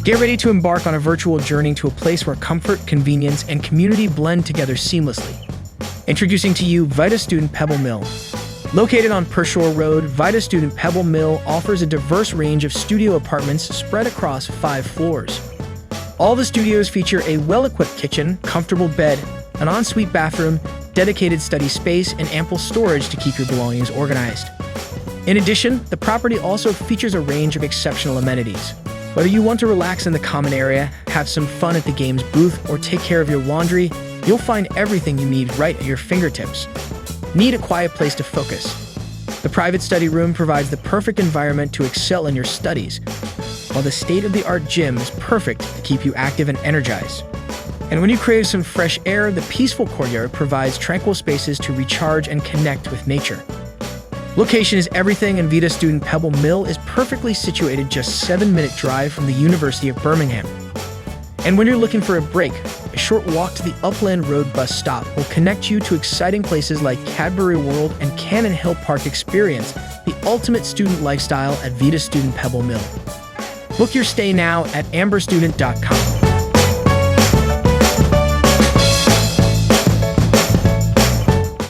Get ready to embark on a virtual journey to a place where comfort, convenience, and community blend together seamlessly. Introducing to you Vita Student Pebble Mill. Located on Pershore Road, Vita Student Pebble Mill offers a diverse range of studio apartments spread across 5 floors. All the studios feature a well-equipped kitchen, comfortable bed, an ensuite bathroom, dedicated study space, and ample storage to keep your belongings organized. In addition, the property also features a range of exceptional amenities. Whether you want to relax in the common area, have some fun at the games booth, or take care of your laundry, you'll find everything you need right at your fingertips. Need a quiet place to focus? The private study room provides the perfect environment to excel in your studies, while the state-of-the-art gym is perfect to keep you active and energized. And when you crave some fresh air, the peaceful courtyard provides tranquil spaces to recharge and connect with nature. Location is everything, and Vita Student Pebble Mill is perfectly situated just a 7-minute drive from the University of Birmingham. And when you're looking for a break, a short walk to the Upland Road bus stop will connect you to exciting places like Cadbury World and Cannon Hill Park. Experience the ultimate student lifestyle at Vita Student Pebble Mill. Book your stay now at amberstudent.com.